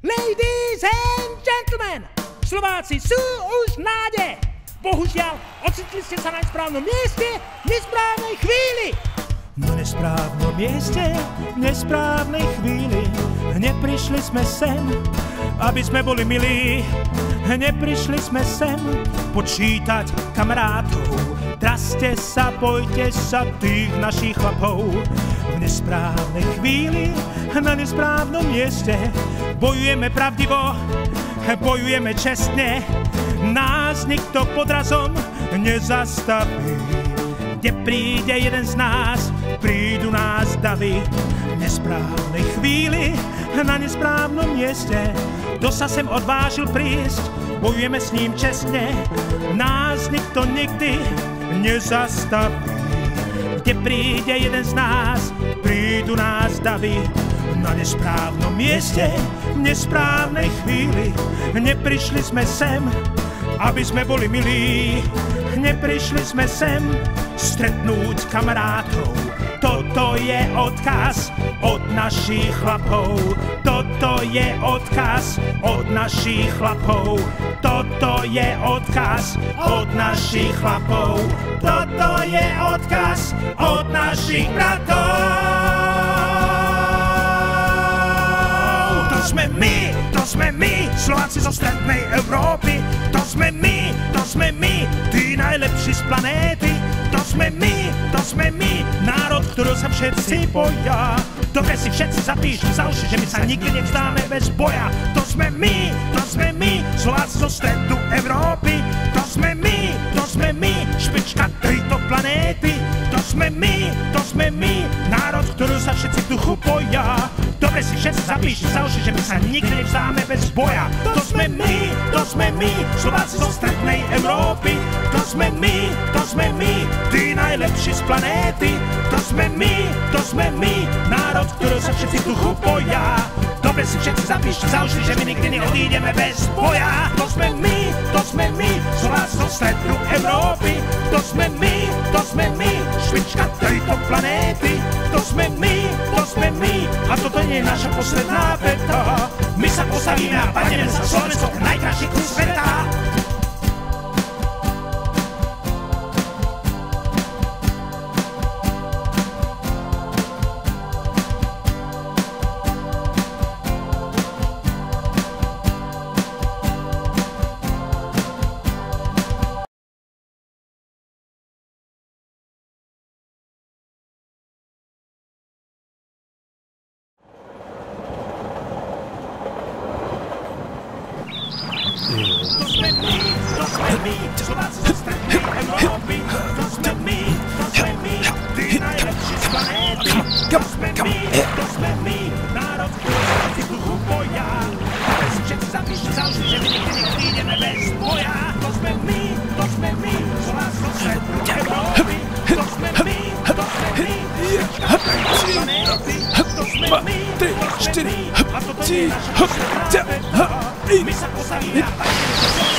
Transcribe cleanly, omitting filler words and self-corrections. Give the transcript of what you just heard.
Ladies and gentlemen, Slováci sú už v náde. Bohužiaľ, ocitli ste sa na nesprávnom mieste v nesprávnej chvíli. Na nesprávnom mieste, v nesprávnej chvíli. Neprišli sme sem, aby sme boli milí. Neprišli sme sem počítať kamarátov. Draste sa, bojte sa tých našich chlapov. V nesprávnej chvíli, na nesprávnom mieste bojujeme pravdivo, bojujeme čestne. Nás nikto podrazom nezastaví. Kde príde jeden z nás, prídu nás davy. V nesprávnej chvíli, na nesprávnom mieste, kto sa sem odvážil prísť, bojujeme s ním čestne. Nás nikto nikdy nezastaví. Kde príde jeden z nás, prídu nás davy. Na nesprávnom mieste, v nesprávnej chvíli. Neprišli sme sem, aby sme boli milí. Neprišli sme sem stretnúť kamarátov. Toto je odkaz od našich chlapov. Toto je odkaz od našich chlapov. Toto je odkaz od našich chlapov. Toto je odkaz od našich bratov. To sme my, Slováci zo strednej Európy. To sme my, tí najlepší z planéty. To sme my, národ, ktorého sa všetci boja. Dobre si všetci zapíšte za uši, že my sa nikdy nevzdáme bez boja. To sme my, Slováci zo stredu Európy. To sme my, špička tejto planéty. To sme my, národ, ktorého sa všetci v duchu boja. Dobre si všetci zapíšte za uši, že my sa nikdy nevzdáme bez boja. To sme my, Slováci zo strednej Európy. To sme my, tí najlepší z planéty. To sme my, národ, ktorého sa všetci v duchu boja. Dobre si všetci zapíšte za uši, že my nikdy neodídeme bez boja. To sme my, Slováci zo stredu Európy. To sme my, špička tejto planéty. To sme my, a toto nie je naša posledná veta. My sa postavíme a padneme za Slovensko, najkrajší kus sveta. To sme my, Slováci zo strednej Európy. To sme my, tí najlepší z planéty. To sme my, národ, ktorý sa všetci v duchu boja. Dobre si všetci zapíšte za uši, že my nikdy neodídeme bez boja. To sme my, Slováci zo strednej Európy. To sme my, špička tejto planéty. To sme my, a toto nie je naša posledná veta. My sa postavíme a padneme za